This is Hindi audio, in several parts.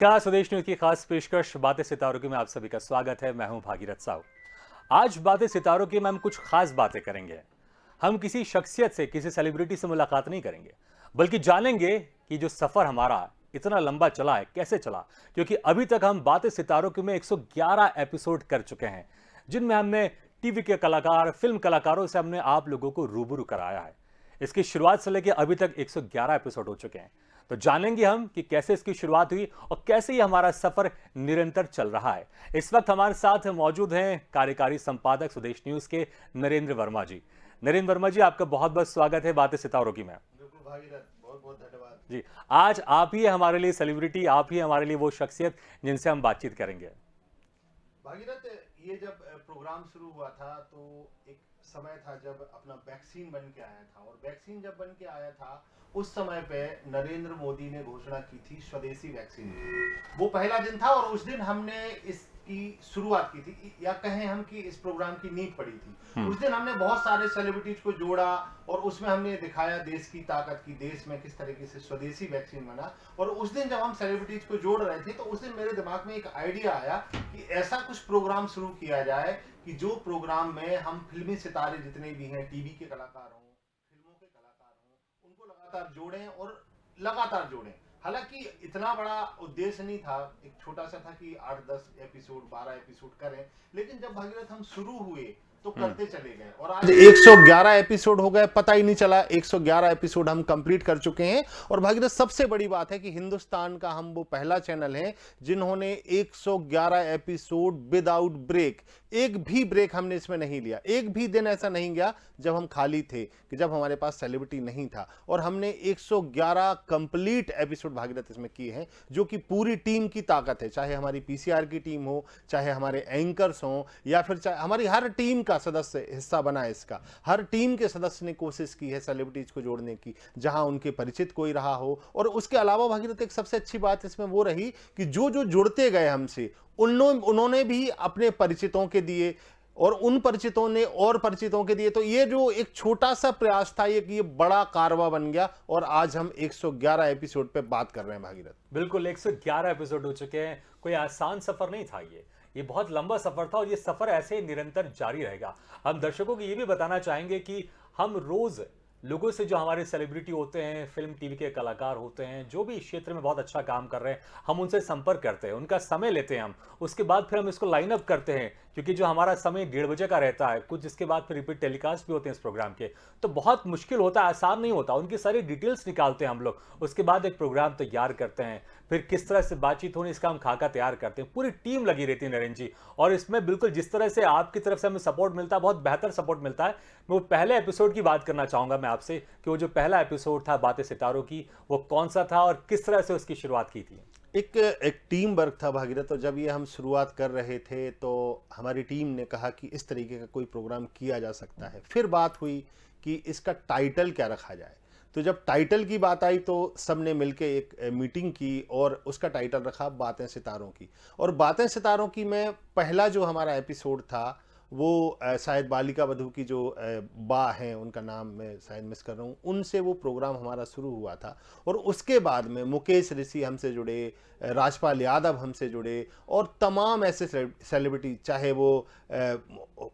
क्या स्वदेश न्यूज की खास पेशकश बातें सितारों की में आप सभी का स्वागत है। मैं हूं भागीरथ साहू। आज बातें सितारों की में हम कुछ खास बातें करेंगे। हम किसी शख्सियत से, किसी सेलिब्रिटी से मुलाकात नहीं करेंगे, बल्कि जानेंगे कि जो सफर हमारा इतना लंबा चला है कैसे चला। क्योंकि अभी तक हम बातें सितारों की में 111 एपिसोड कर चुके हैं, जिनमें हमने टीवी के कलाकार, फिल्म कलाकारों से हमने आप लोगों को रूबरू कराया है। इसकी शुरुआत से लेकर अभी तक 111 एपिसोड हो चुके हैं। तो जानेंगे हम कि कैसे इसकी शुरुआत हुई और कैसे ये हमारा सफर निरंतर चल रहा है। इस वक्त हमारे साथ मौजूद हैं कार्यकारी संपादक स्वदेश न्यूज के नरेंद्र वर्मा जी। नरेंद्र वर्मा जी, आपका बहुत बहुत स्वागत है बातें सितारों की में। बिल्कुल भागीरथ, बहुत बहुत धन्यवाद जी, आज आप ही हमारे लिए सेलिब्रिटी, आप ही हमारे लिए वो शख्सियत जिनसे हम बातचीत करेंगे। भागीरथ। ये जब प्रोग्राम शुरू हुआ था तो एक समय था जब अपना वैक्सीन बन के आया था, और वैक्सीन जब बन के आया था उस समय पे नरेंद्र मोदी ने घोषणा की थी स्वदेशी वैक्सीन की। वो पहला दिन था और उस दिन हमने इसकी शुरुआत की थी, या कहें हम कि इस प्रोग्राम की नींव पड़ी थी। उस दिन हमने बहुत सारे सेलिब्रिटीज को जोड़ा और उसमें हमने दिखाया देश की ताकत की, देश में किस तरीके से स्वदेशी वैक्सीन बना। और उस दिन जब हम सेलिब्रिटीज को जोड़ रहे थे तो उस दिन मेरे दिमाग में एक आइडिया आया कि ऐसा कुछ प्रोग्राम शुरू किया जाए कि जो प्रोग्राम में हम फिल्मी सितारे जितने भी हैं, टीवी के कलाकार हों, फिल्मों के कलाकार हों, उनको लगातार जोड़ें और लगातार जोड़ें। हालांकि इतना बड़ा उद्देश्य नहीं था, एक छोटा सा था कि 8-10 एपिसोड, 12 एपिसोड करें। लेकिन जब भागीरथ हम शुरू हुए तो करते चले गए और आज 111 एपिसोड हो गए, पता ही नहीं चला। 111 एपिसोड हम कंप्लीट कर चुके हैं। और भागीरथ, सबसे बड़ी बात है कि हिंदुस्तान का हम वो पहला चैनल है जिन्होंने 111 एपिसोड विदाउट ब्रेक, एक भी ब्रेक हमने इसमें नहीं लिया। एक भी दिन ऐसा नहीं गया जब हम खाली थे, कि जब हमारे पास सेलिब्रिटी नहीं था। और हमने 111 कंप्लीट एपिसोड भागीरथ इसमें किए हैं, जो कि पूरी टीम की ताकत है। चाहे हमारी पीसीआर की टीम हो, चाहे हमारे एंकर्स हो, या फिर चाहे हमारी हर टीम का सदस्य हिस्सा बना है इसका। हर टीम के सदस्य ने कोशिश की है सेलिब्रिटीज को जोड़ने की, जहां उनके परिचित कोई रहा हो। और उसके अलावा भागीरथ, एक सबसे अच्छी बात इसमें वो रही कि जो जो जुड़ते गए हमसे, उन्होंने भी अपने परिचितों के दिए और उन परिचितों ने और परिचितों के दिए। तो ये जो एक छोटा सा प्रयास था, ये बड़ा कारवा बन गया और आज हम 111 एपिसोड पे बात कर रहे हैं भागीरथ। बिल्कुल, 111 एपिसोड हो चुके हैं। कोई आसान सफर नहीं था ये बहुत लंबा सफर था और ये सफर ऐसे ही निरंतर जारी रहेगा। हम दर्शकों को ये भी बताना चाहेंगे कि हम रोज लोगों से, जो हमारे सेलिब्रिटी होते हैं, फिल्म टीवी के कलाकार होते हैं, जो भी इस क्षेत्र में बहुत अच्छा काम कर रहे हैं, हम उनसे संपर्क करते हैं, उनका समय लेते हैं हम। उसके बाद फिर हम इसको लाइन अप करते हैं, क्योंकि जो हमारा समय 1:30 बजे का रहता है, कुछ इसके बाद फिर रिपीट टेलीकास्ट भी होते हैं इस प्रोग्राम के। तो बहुत मुश्किल होता है, आसान नहीं होता। उनकी सारी डिटेल्स निकालते हैं हम लोग, उसके बाद एक प्रोग्राम तैयार करते हैं। फिर किस तरह से बातचीत होनी, इसका हम खाका तैयार करते हैं। पूरी टीम लगी रहती है नरेंद्र जी। और इसमें बिल्कुल जिस तरह से आपकी तरफ से हमें सपोर्ट मिलता है, बहुत बेहतर सपोर्ट मिलता है। मैं वो पहले एपिसोड की बात करना चाहूंगा मैं आपसे, कि वो जो पहला एपिसोड था बातें सितारों की, वो कौन सा था और किस तरह से उसकी शुरुआत की थी। एक टीम वर्क था भागीरथ। तो जब ये हम शुरुआत कर रहे थे तो हमारी टीम ने कहा कि इस तरीके का कोई प्रोग्राम किया जा सकता है। फिर बात हुई कि इसका टाइटल क्या रखा जाए। तो जब टाइटल की बात आई तो सब ने मिलकर एक मीटिंग की और उसका टाइटल रखा बातें सितारों की। और बातें सितारों की में पहला जो हमारा एपिसोड था वो शायद बालिका वधू की जो बा हैं, उनका नाम मैं शायद मिस कर रहा हूँ, उनसे वो प्रोग्राम हमारा शुरू हुआ था। और उसके बाद में मुकेश ऋषि हमसे जुड़े, राजपाल यादव हमसे जुड़े, और तमाम ऐसे सेलिब्रिटी, चाहे वो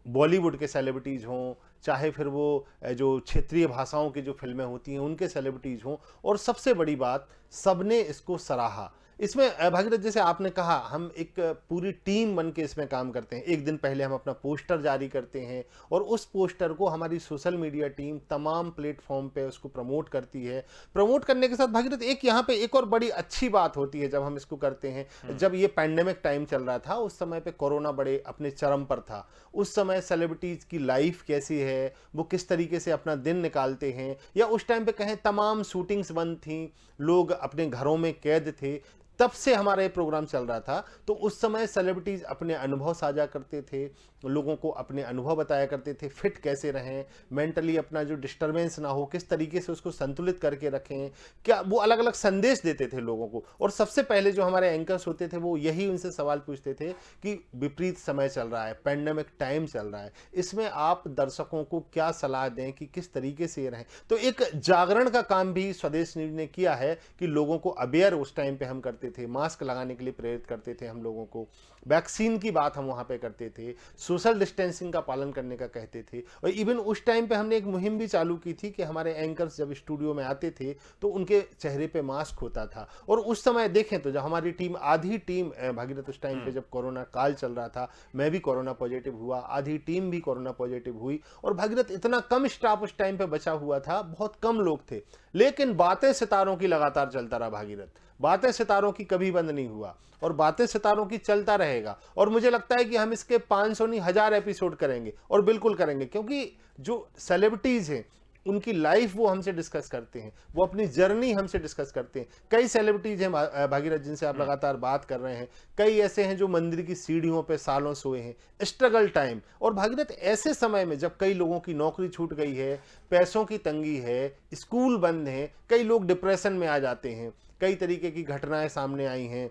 बॉलीवुड के सेलिब्रिटीज़ हों, चाहे फिर वो जो क्षेत्रीय भाषाओं की जो फिल्में होती हैं उनके सेलिब्रिटीज़ हों। और सबसे बड़ी बात, सबने इसको सराहा। इसमें भागीरथ, जैसे आपने कहा, हम एक पूरी टीम बन के इसमें काम करते हैं। एक दिन पहले हम अपना पोस्टर जारी करते हैं और उस पोस्टर को हमारी सोशल मीडिया टीम तमाम प्लेटफॉर्म पे उसको प्रमोट करती है। प्रमोट करने के साथ भागीरथ, एक यहाँ पे एक और बड़ी अच्छी बात होती है जब हम इसको करते हैं। जब ये पैंडेमिक टाइम चल रहा था, उस समय पे कोरोना बड़े अपने चरम पर था। उस समय सेलिब्रिटीज की लाइफ कैसी है, वो किस तरीके से अपना दिन निकालते हैं, या उस टाइम पे कहें तमाम शूटिंग्स बंद थी, लोग अपने घरों में कैद थे, तब से हमारा ये प्रोग्राम चल रहा था। तो उस समय सेलिब्रिटीज अपने अनुभव साझा करते थे, लोगों को अपने अनुभव बताया करते थे, फिट कैसे रहें, मेंटली अपना जो डिस्टर्बेंस ना हो, किस तरीके से उसको संतुलित करके रखें, क्या वो अलग अलग संदेश देते थे लोगों को। और सबसे पहले जो हमारे एंकर्स होते थे वो यही उनसे सवाल पूछते थे कि विपरीत समय चल रहा है, पैंडेमिक टाइम चल रहा है, इसमें आप दर्शकों को क्या सलाह दें कि किस तरीके से रहें। तो एक जागरण का काम भी स्वदेश न्यूज ने किया है कि लोगों को अवेयर उस टाइम पे हम करते करते थे, मास्क लगाने के लिए प्रेरित करते थे हम लोगों को, वैक्सीन की बात हम वहाँ पे करते थे, सोशल डिस्टेंसिंग का पालन करने का कहते थे। और इवन उस टाइम पे हमने एक मुहिम भी चालू की थी कि हमारे एंकर्स जब स्टूडियो में आते थे तो उनके चेहरे पे मास्क होता था। और उस समय देखें तो जब हमारी टीम, आधी टीम भागीरथ, उस टाइम पे जब कोरोना काल चल रहा था, मैं भी कोरोना पॉजिटिव हुआ, आधी टीम भी कोरोना पॉजिटिव हुई, और भागीरथ इतना कम स्टाफ उस टाइम पे बचा हुआ था, बहुत कम लोग थे, लेकिन बातें सितारों की लगातार चलता रहा भागीरथ। बातें सितारों की कभी बंद नहीं हुआ, और बातें सितारों की चलता रहेगा। और मुझे लगता है कि हम इसके 500 नहीं 1000 एपिसोड करेंगे, और बिल्कुल करेंगे, क्योंकि जो सेलिब्रिटीज हैं उनकी लाइफ वो हमसे डिस्कस करते हैं, वो अपनी जर्नी हमसे डिस्कस करते हैं। कई सेलिब्रिटीज हैं भागीरथ जिनसे आप लगातार बात कर रहे हैं, कई ऐसे हैं जो मंदिर की सीढ़ियों पे सालों सोए हैं, स्ट्रगल टाइम। और भागीरथ ऐसे समय में जब कई लोगों की नौकरी छूट गई है, पैसों की तंगी है, स्कूल बंद हैं, कई लोग डिप्रेशन में आ जाते हैं, कई तरीके की घटनाएं सामने आई हैं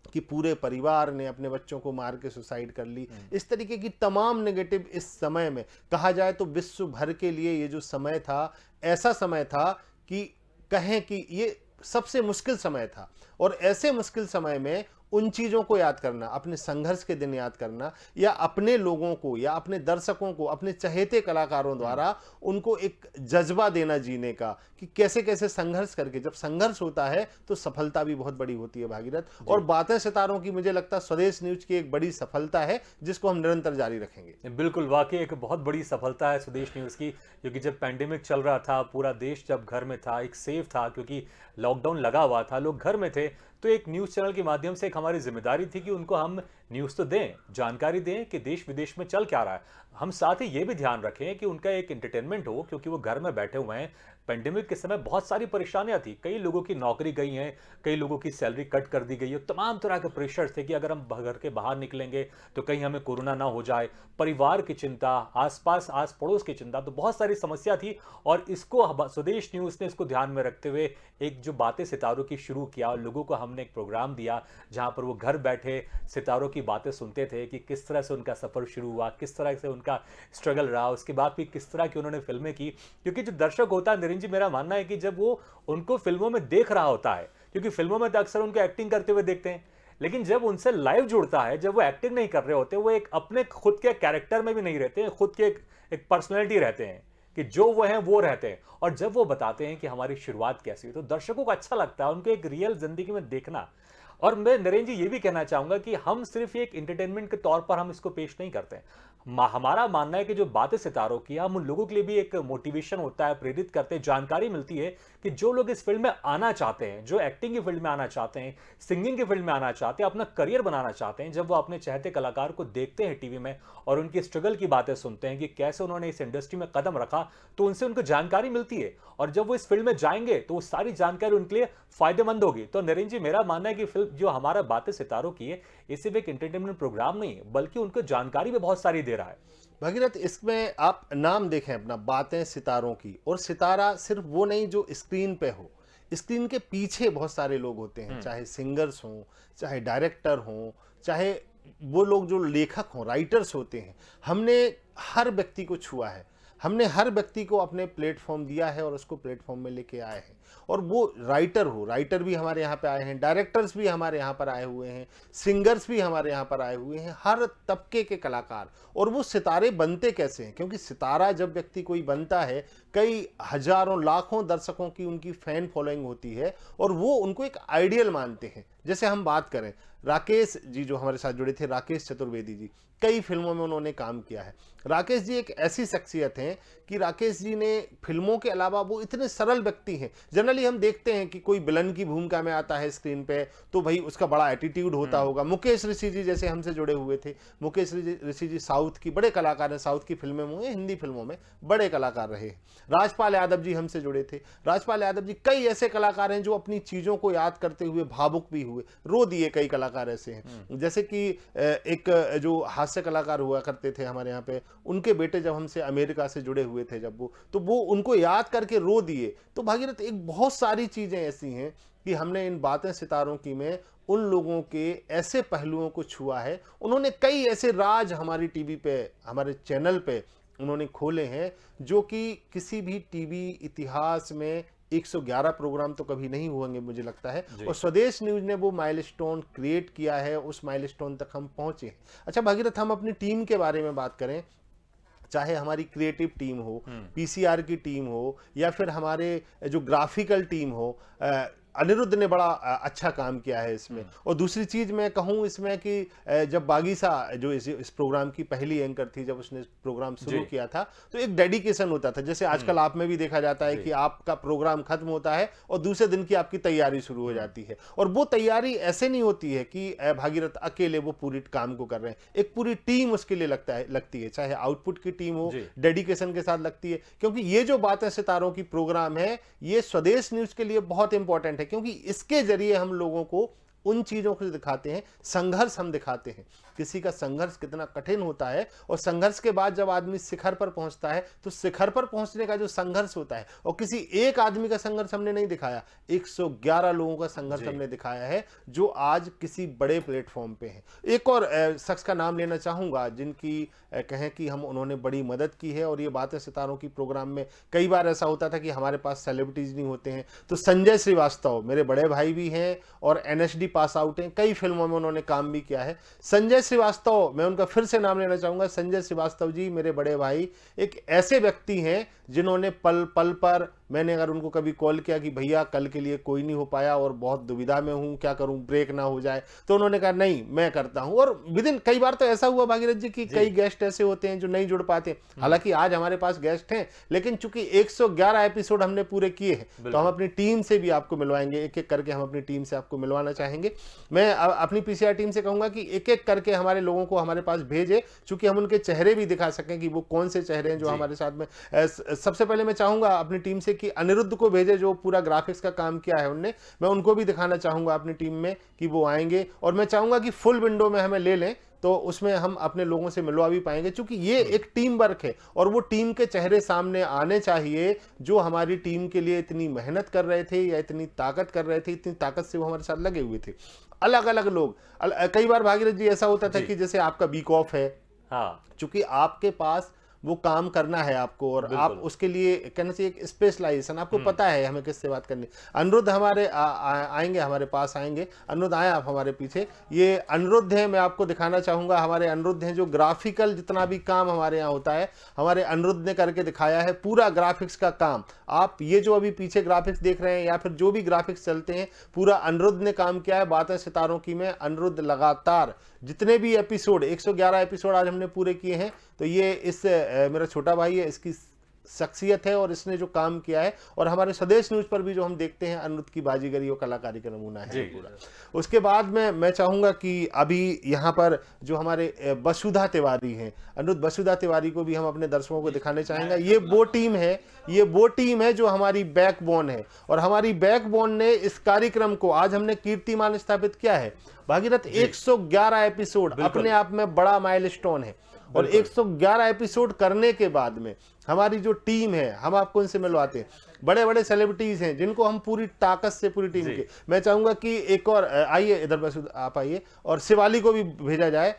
कि पूरे परिवार ने अपने बच्चों को मार के सुसाइड कर ली, इस तरीके की तमाम नेगेटिव इस समय में, कहा जाए तो विश्व भर के लिए ये जो समय था, ऐसा समय था कि कहें कि ये सबसे मुश्किल समय था। और ऐसे मुश्किल समय में उन चीज़ों को याद करना, अपने संघर्ष के दिन याद करना, या अपने लोगों को या अपने दर्शकों को, अपने चहेते कलाकारों द्वारा उनको एक जज्बा देना जीने का, कि कैसे कैसे संघर्ष करके, जब संघर्ष होता है तो सफलता भी बहुत बड़ी होती है भागीरथ। और बातें सितारों की मुझे लगता है स्वदेश न्यूज की एक बड़ी सफलता है, जिसको हम निरंतर जारी रखेंगे। बिल्कुल, वाकई एक बहुत बड़ी सफलता है स्वदेश न्यूज़ की, क्योंकि जब पैंडेमिक चल रहा था, पूरा देश जब घर में था, एक सेफ था, क्योंकि लॉकडाउन लगा हुआ था, लोग घर में थे, तो एक न्यूज़ चैनल के माध्यम से एक हमारी जिम्मेदारी थी कि उनको हम न्यूज़ तो दें, जानकारी दें कि देश विदेश में चल क्या रहा है। हम साथ ही ये भी ध्यान रखें कि उनका एक एंटरटेनमेंट हो, क्योंकि वो घर में बैठे हुए हैं। पैंडेमिक के समय बहुत सारी परेशानियां थी, कई लोगों की नौकरी गई हैं, कई लोगों की सैलरी कट कर दी गई है, तमाम तरह के प्रेशर थे कि अगर हम घर के बाहर निकलेंगे तो कहीं हमें कोरोना ना हो जाए, परिवार की चिंता, आसपास आस पड़ोस की चिंता, तो बहुत सारी समस्या थी। और इसको स्वदेश न्यूज़ ने इसको ध्यान में रखते हुए एक जो बातें सितारों की शुरू किया, और लोगों को हमने एक प्रोग्राम दिया जहां पर वो घर बैठे सितारों की बातें सुनते थे कि किस तरह से उनका सफ़र शुरू हुआ, किस तरह से उनका स्ट्रगल रहा, उसके बाद भी किस तरह की उन्होंने फिल्में की। क्योंकि जो दर्शक होता है नरेंद्र जी, मेरा मानना है कि जब वो उनको फिल्मों में देख रहा होता है, क्योंकि फिल्मों में तो अक्सर उनको एक्टिंग करते हुए देखते हैं, लेकिन जब उनसे लाइव जुड़ता है, जब वो एक्टिंग नहीं कर रहे होते, वो एक अपने खुद के कैरेक्टर में भी नहीं रहते हैं, खुद के एक पर्सनैलिटी रहते हैं कि जो वो हैं वो रहते हैं। और जब वो बताते हैं कि हमारी शुरुआत कैसी हुई, तो दर्शकों को अच्छा लगता है उनको एक रियल जिंदगी में देखना। और मैं नरेंद्र जी ये भी कहना चाहूंगा कि हम सिर्फ एक इंटरटेनमेंट के तौर पर हम इसको पेश नहीं करते हैं। हमारा मानना है कि जो बातें सितारों की, हम उन लोगों के लिए भी एक मोटिवेशन होता है, प्रेरित करते हैं, जानकारी मिलती है कि जो लोग इस फील्ड में आना चाहते हैं, जो एक्टिंग की फील्ड में आना चाहते हैं, सिंगिंग की फील्ड में आना चाहते हैं, अपना करियर बनाना चाहते हैं, जब वो अपने चाहते कलाकार को देखते हैं टीवी में और उनकी स्ट्रगल की बातें सुनते हैं कि कैसे उन्होंने इस इंडस्ट्री में कदम रखा, तो उनसे उनको जानकारी मिलती है। और जब वो इस फील्ड में जाएंगे तो वो सारी जानकारी उनके लिए फायदेमंद होगी। तो नरेंद्र जी, मेरा मानना है कि फिल्म जो हमारा बातें सितारों की है, ये सिर्फ एक एंटरटेनमेंट प्रोग्राम नहीं है, बल्कि उनको जानकारी भी बहुत सारी दे रहा है। भगीरथ, इसमें आप नाम देखें अपना, बातें सितारों की, और सितारा सिर्फ वो नहीं जो स्क्रीन पे हो, स्क्रीन के पीछे बहुत सारे लोग होते हैं, चाहे सिंगर्स हों, चाहे डायरेक्टर हों, चाहे वो लोग जो लेखक हों, राइटर्स होते हैं। हमने हर व्यक्ति को छुआ है, हमने हर व्यक्ति को अपने प्लेटफॉर्म दिया है और उसको प्लेटफॉर्म में लेके आए हैं। और वो राइटर भी हमारे यहाँ पे आए हैं, डायरेक्टर्स भी हमारे यहाँ पर आए हुए हैं, सिंगर्स भी हमारे यहाँ पर आए हुए हैं, हर तबके के कलाकार। और वो सितारे बनते कैसे हैं, क्योंकि सितारा जब व्यक्ति कोई बनता है, कई हजारों लाखों दर्शकों की उनकी फैन फॉलोइंग होती है, और वो उनको एक आइडियल मानते हैं। जैसे हम बात करें, राकेश जी जो हमारे साथ जुड़े थे, राकेश चतुर्वेदी जी, कई फिल्मों में उन्होंने काम किया है। राकेश जी एक ऐसी शख्सियत हैं कि राकेश जी ने फिल्मों के अलावा, वो इतने सरल व्यक्ति हैं। जनरली हम देखते हैं कि कोई विलन की भूमिका में आता है स्क्रीन पे तो भाई उसका बड़ा एटीट्यूड होता होगा। मुकेश ऋषि जी जैसे हमसे जुड़े हुए थे, मुकेश ऋषि जी साउथ की बड़े कलाकार हैं, साउथ की फिल्मों में, हिंदी फिल्मों में बड़े कलाकार रहे। राजपाल यादव जी हमसे जुड़े थे, राजपाल यादव जी, कई ऐसे कलाकार हैं जो अपनी चीज़ों को याद करते हुए भावुक भी हुए, रो दिए। कई कलाकार ऐसे हैं, जैसे कि एक जो हास्य कलाकार हुआ करते थे हमारे यहाँ पे, उनके बेटे जब हमसे अमेरिका से जुड़े हुए थे, जब वो उनको याद करके रो दिए। तो भागीरथ, एक बहुत सारी चीज़ें ऐसी हैं कि हमने इन बातें सितारों की में उन लोगों के ऐसे पहलुओं को छुआ है। उन्होंने कई ऐसे राज हमारी टीवी पे, हमारे चैनल पे उन्होंने खोले हैं, जो कि किसी भी टीवी इतिहास में 111 प्रोग्राम तो कभी नहीं होंगे मुझे लगता है, जी। और स्वदेश न्यूज ने वो माइलस्टोन क्रिएट किया है, उस माइलस्टोन तक हम पहुंचे हैं। अच्छा भागीरथ, हम अपनी टीम के बारे में बात करें, चाहे हमारी क्रिएटिव टीम हो, पीसीआर की टीम हो, या फिर हमारे जो ग्राफिकल टीम हो, अनिरुद्ध ने बड़ा अच्छा काम किया है इसमें। और दूसरी चीज मैं कहूँ इसमें कि जब बागीसा जो इस प्रोग्राम की पहली एंकर थी, जब उसने प्रोग्राम शुरू जी। किया था, तो एक डेडिकेशन होता था। जैसे आजकल आप में भी देखा जाता है जी। कि आपका प्रोग्राम खत्म होता है और दूसरे दिन की आपकी तैयारी शुरू हो जाती है, और वो तैयारी ऐसे नहीं होती है कि भागीरथ अकेले वो पूरी काम को कर रहे हैं, एक पूरी टीम उसके लिए लगती है, चाहे आउटपुट की टीम हो, जी। डेडिकेशन के साथ लगती है। क्योंकि ये जो बातें सितारों की प्रोग्राम है, ये स्वदेश न्यूज के लिए बहुत इंपॉर्टेंट है, क्योंकि इसके जरिए हम लोगों को उन चीजों को दिखाते हैं, संघर्ष हम दिखाते हैं, किसी का संघर्ष कितना कठिन होता है, और संघर्ष के बाद जब आदमी शिखर पर पहुंचता है, तो शिखर पर पहुंचने का जो संघर्ष होता है, और किसी एक आदमी का संघर्ष हमने नहीं दिखाया, 111 लोगों का संघर्ष हमने दिखाया है, जो आज किसी बड़े प्लेटफॉर्म पे हैं। एक और शख्स का नाम लेना चाहूंगा जिनकी कहें कि उन्होंने बड़ी मदद की है, और ये बातें सितारों की प्रोग्राम में कई बार ऐसा होता था कि हमारे पास सेलिब्रिटीज नहीं होते हैं, तो संजय श्रीवास्तव मेरे बड़े भाई भी हैं और एनएसडी पास आउट हैं, कई फिल्मों में उन्होंने काम भी किया है। संजय श्रीवास्तव, मैं उनका फिर से नाम लेना चाहूंगा, संजय श्रीवास्तव जी मेरे बड़े भाई एक ऐसे व्यक्ति हैं जिन्होंने पल पल पर, मैंने अगर उनको कभी कॉल किया कि भैया कल के लिए कोई नहीं हो पाया और बहुत दुविधा में हूं, क्या करूं, ब्रेक ना हो जाए, तो उन्होंने कहा नहीं मैं करता हूं। और विदिन, कई बार तो ऐसा हुआ भागीरथ जी कि कई गेस्ट ऐसे होते हैं जो नहीं जुड़ पाते, हालांकि आज हमारे पास गेस्ट हैं, लेकिन चूंकि 111 एपिसोड हमने पूरे किए हैं, तो हम अपनी टीम से भी आपको मिलवाएंगे, एक एक करके हम अपनी टीम से आपको मिलवाना चाहेंगे। मैं अपनी पीसीआर टीम से कहूंगा कि एक एक करके हमारे लोगों को हमारे पास भेजे, चूंकि हम उनके चेहरे भी दिखा सकें कि वो कौन से चेहरे हैं जो हमारे साथ में। सबसे पहले मैं चाहूंगा अपनी टीम से कि अनिरुद्ध को भेजे, जो पूरा ग्राफिक्स का काम किया है उनने, मैं उनको भी दिखाना चाहूंगा अपनी टीम में कि वो आएंगे, और मैं चाहूंगा कि फुल विंडो में हमें ले लें, तो उसमें हम अपने लोगों से मिलवा भी पाएंगे, क्योंकि ये एक टीम वर्क है, और वो टीम के चेहरे सामने आने चाहिए जो हमारी टीम के लिए इतनी मेहनत कर रहे थे, या इतनी ताकत कर रहे थे, इतनी ताकत से वो हमारे साथ लगे हुए थे। अलग अलग लोग, कई बार भागीरथ जी ऐसा होता था कि जैसे आपका वीक ऑफ है, हाँ, चूंकि आपके पास वो काम करना है आपको, और आप उसके लिए कहना चाहिए एक स्पेशलाइजेशन, आपको पता है हमें किससे बात करनी। अनिरुद्ध हमारे आएंगे, हमारे पास आएंगे। अनिरुद्ध आए आप हमारे पीछे, ये अनिरुद्ध है, मैं आपको दिखाना चाहूंगा, हमारे अनिरुद्ध हैं जो ग्राफिकल जितना भी काम हमारे यहाँ होता है, हमारे अनिरुद्ध ने करके दिखाया है पूरा ग्राफिक्स का काम। आप ये जो अभी पीछे ग्राफिक्स देख रहे हैं, या फिर जो भी ग्राफिक्स चलते हैं, पूरा अनिरुद्ध ने काम किया है। बातें सितारों की में अनिरुद्ध लगातार जितने भी एपिसोड, 111 एपिसोड आज हमने पूरे किए हैं, तो ये इस मेरा छोटा भाई है, इसकी शख्सियत है, और इसने जो काम किया है, और हमारे स्वदेश न्यूज पर भी जो हम देखते हैं अनिरुद्ध की बाजीगरी और कलाकारी का नमूना है पूरा। उसके बाद में मैं चाहूंगा कि अभी यहाँ पर जो हमारे वसुधा तिवारी हैं, अनिरुद्ध वसुधा तिवारी को भी हम अपने दर्शकों को दिखाने चाहेंगे। ये वो टीम है जो हमारी बैकबोन है, और हमारी बैकबोन ने इस कार्यक्रम को, आज हमने कीर्तिमान स्थापित किया है भागीरथ, 111 एपिसोड अपने आप में बड़ा माइलस्टोन है, और 111 एपिसोड करने के बाद में हमारी जो टीम है, हम आपको इनसे मिलवाते हैं, बड़े बड़े सेलिब्रिटीज हैं जिनको हम पूरी ताकत से, पूरी टीम के, मैं चाहूंगा कि एक और आइए इधर वसुधा आप आइए, और शिवाली को भी भेजा जाए।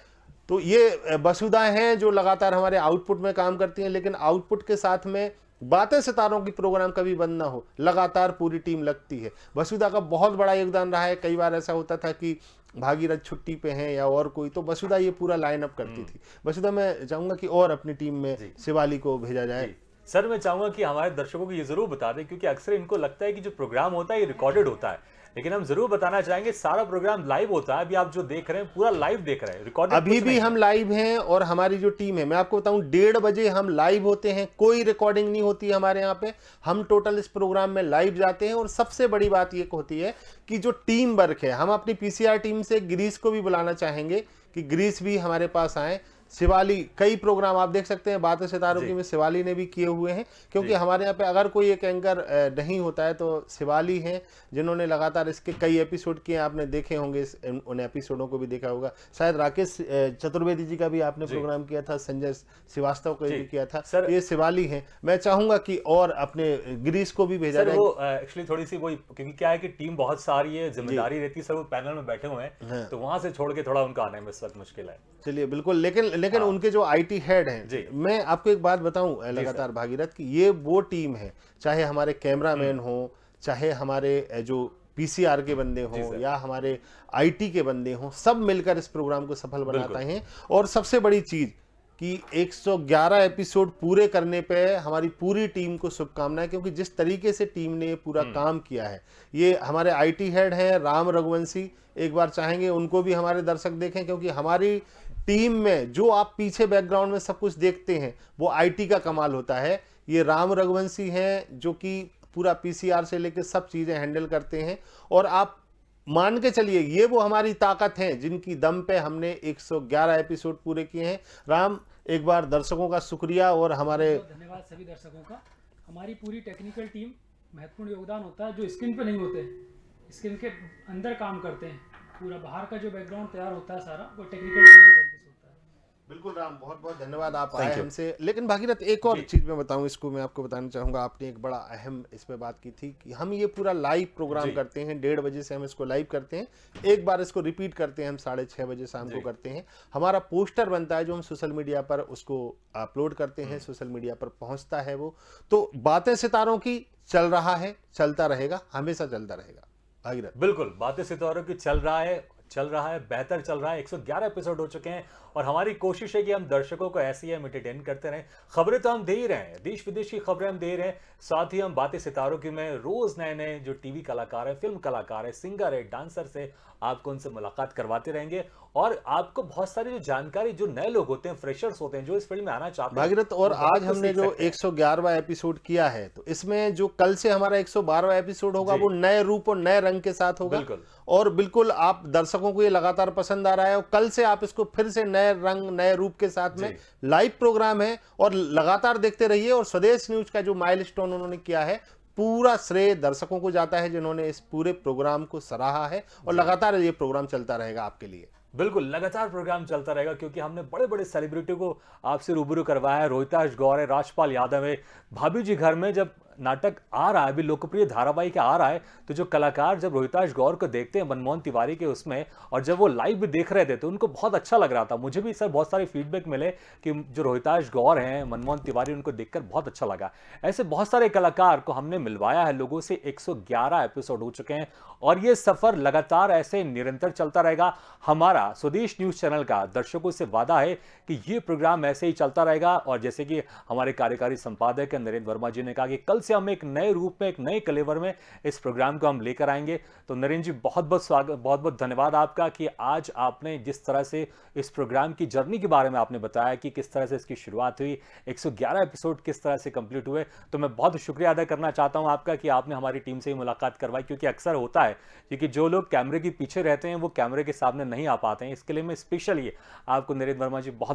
तो ये वसुधा हैं जो लगातार हमारे आउटपुट में काम करती हैं, लेकिन आउटपुट के साथ में बातें सितारों की प्रोग्राम कभी बंद ना हो, लगातार पूरी टीम लगती है। वसुधा का बहुत बड़ा योगदान रहा है। कई बार ऐसा होता था कि भागीरथ छुट्टी पे हैं या और कोई, तो वसुधा ये पूरा लाइनअप करती थी। वसुधा, मैं चाहूंगा कि और अपनी टीम में शिवाली को भेजा जाए। सर मैं चाहूंगा कि हमारे दर्शकों को ये जरूर बता दें, क्योंकि अक्सर इनको लगता है कि जो प्रोग्राम होता है ये रिकॉर्डेड होता है, लेकिन हम जरूर बताना चाहेंगे सारा प्रोग्राम लाइव होता है। अभी आप जो देख रहे हैं पूरा लाइव देख रहे हैं, रिकॉर्डेड अभी भी हम लाइव हैं, और हमारी जो टीम है, मैं आपको बताऊं 1:30 बजे हम लाइव होते हैं, कोई रिकॉर्डिंग नहीं होती है हमारे यहाँ पे, हम टोटल इस प्रोग्राम में लाइव जाते हैं। और सबसे बड़ी बात ये होती है कि जो टीम वर्क है, हम अपनी पीसीआर टीम से गिरीश को भी बुलाना चाहेंगे कि गिरीश भी हमारे पास आए। शिवाली, कई प्रोग्राम आप देख सकते हैं बातें सितारों की में शिवाली ने भी किए हुए हैं, क्योंकि हमारे यहाँ पे अगर कोई एक एंकर नहीं होता है तो शिवाली हैं, जिन्होंने लगातार इसके कई एपिसोड किए, आपने देखे होंगे, उन एपिसोडों को भी देखा होगा। शायद राकेश चतुर्वेदी जी का भी आपने प्रोग्राम किया था, संजय श्रीवास्तव को भी किया था, ये शिवाली हैं। मैं चाहूंगा कि और अपने गिरीश को भी भेजा जाए। एक्चुअली थोड़ी सी वही, क्योंकि क्या है कि टीम बहुत सारी है, जिम्मेदारी रहती है, सब वो पैनल में बैठे हुए हैं, तो वहां से छोड़ के थोड़ा उनका आने में इस वक्त मुश्किल है। चलिए बिल्कुल, लेकिन उनके जो आईटी हेड हैं, मैं आपको एक बात बताऊं लगातार भागीरथ, कि ये वो टीम है, चाहे हमारे कैमरामैन हो, चाहे हमारे जो पीसीआर के बंदे जी हों सर। या हमारे आईटी के बंदे हों, सब मिलकर इस प्रोग्राम को सफल बिल्कुल। बनाते हैं। और सबसे बड़ी चीज़ कि 111 एपिसोड पूरे करने पे हमारी पूरी टीम को शुभकामनाएं, क्योंकि जिस तरीके से टीम ने ये पूरा काम किया है, ये हमारे आईटी हेड हैं राम रघुवंशी, एक बार चाहेंगे उनको भी हमारे दर्शक देखें, क्योंकि हमारी टीम में जो आप पीछे बैकग्राउंड में सब कुछ देखते हैं वो आईटी का कमाल होता है। ये राम रघुवंशी हैं जो कि पूरा पीसीआर से लेकर सब चीज़ें हैंडल करते हैं, और आप मान के चलिए ये वो हमारी ताकत है जिनकी दम पे हमने 111 एपिसोड पूरे किए हैं। राम, एक बार दर्शकों का शुक्रिया और हमारे बहुत धन्यवाद सभी दर्शकों का। हमारी पूरी टेक्निकल टीम महत्वपूर्ण योगदान होता है, जो स्क्रीन पे नहीं होते, स्क्रीन के अंदर काम करते हैं। पूरा बाहर का जो बैकग्राउंड तैयार होता है सारा, वो टेक्निकल टीम के तरीके से होता है। बिल्कुल राम, बहुत बहुत धन्यवाद आप Thank आए you. हमसे। लेकिन भागीरथ, एक और चीज़ मैं बताऊं, इसको मैं आपको बताना चाहूँगा, आपने एक बड़ा अहम इस पे बात की थी कि हम ये पूरा लाइव प्रोग्राम जी। करते हैं, 1:30 बजे से हम इसको लाइव करते हैं, एक बार इसको रिपीट करते हैं हम 6:30 बजे शाम को जी। करते हैं। हमारा पोस्टर बनता है जो हम सोशल मीडिया पर उसको अपलोड करते हैं, सोशल मीडिया पर पहुँचता है वो। तो बातें सितारों की चल रहा है, चलता रहेगा, हमेशा चलता रहेगा भागीरथ। बिल्कुल, बातें सितारों की चल रहा है, बेहतर चल रहा है। 111 एपिसोड हो चुके हैं और हमारी कोशिश है कि हम दर्शकों को ऐसे ही हम एंटरटेन करते रहें। खबरें तो हम दे ही रहे हैं, देश विदेश की खबरें हम दे रहे हैं, साथ ही हम बातें सितारों की में रोज नए-नए जो टीवी कलाकार हैं, फिल्म कलाकार हैं, सिंगर है, डांसर से आपको उनसे मुलाकात करवाते रहेंगे और आपको बहुत सारी जो जानकारी, जो नए लोग होते हैं, फ्रेशर्स होते हैं, जो इस फील्ड में आना चाहते हैं, भागीरथ, और वो बहुत आज कुछ हमने सीख जो सकते हैं। 111वां एपिसोड किया है, तो इसमें जो कल से हमारा 112वां एपिसोड होगा जी। वो नए रूप और नए रंग के साथ होगा। बिल्कुल। और बिल्कुल आप दर्शकों को ये लगातार पसंद आ रहा है, और कल से आप इसको फिर से नए रंग नए रूप के साथ में जी। लाइव प्रोग्राम है, और लगातार देखते रहिए। और स्वदेश न्यूज का जो माइलस्टोन उन्होंने किया है, पूरा श्रेय दर्शकों को जाता है जिन्होंने इस पूरे प्रोग्राम को सराहा है, और लगातार ये प्रोग्राम चलता रहेगा आपके लिए। बिल्कुल, लगातार प्रोग्राम चलता रहेगा क्योंकि हमने बड़े-बड़े सेलिब्रिटी को आपसे रूबरू करवाया है। रोहिताश गौर है, राजपाल यादव है, भाभी जी घर में जब नाटक आ रहा है, अभी लोकप्रिय धारावाहिक आ रहा है, तो जो कलाकार जब रोहिताश गौर को देखते हैं मनमोहन तिवारी के उसमें, और जब वो लाइव भी देख रहे थे तो उनको बहुत अच्छा लग रहा था। मुझे भी सर बहुत सारे फीडबैक मिले कि जो रोहिताश गौर हैं, मनमोहन तिवारी, उनको देखकर बहुत अच्छा लगा। ऐसे बहुत सारे कलाकार को हमने मिलवाया है लोगों से। 111 एपिसोड हो चुके हैं और ये सफर लगातार ऐसे निरंतर चलता रहेगा। हमारा स्वदेश न्यूज चैनल का दर्शकों से वादा है कि ये प्रोग्राम ऐसे ही चलता रहेगा। और जैसे कि हमारे कार्यकारी संपादक नरेंद्र वर्मा जी ने कहा कि कल से हम एक नए रूप में, एक नए कलेवर में इस प्रोग्राम को हम लेकर आएंगे। तो नरेंद्र जी, बहुत बहुत स्वागत, बहुत बहुत धन्यवाद आपका कि आज आपने जिस तरह से इस प्रोग्राम की जर्नी के बारे में आपने बताया कि किस तरह से इसकी शुरुआत हुई, 111 एपिसोड किस तरह से कंप्लीट हुए। तो मैं बहुत शुक्रिया अदा करना चाहता हूं आपका कि आपने हमारी टीम से ही मुलाकात करवाई, क्योंकि अक्सर होता है क्योंकि जो लोग कैमरे के पीछे रहते हैं वो कैमरे के सामने नहीं आ पाते हैं। इसके लिए मैं स्पेशली आपको नरेंद्र वर्मा जी बहुत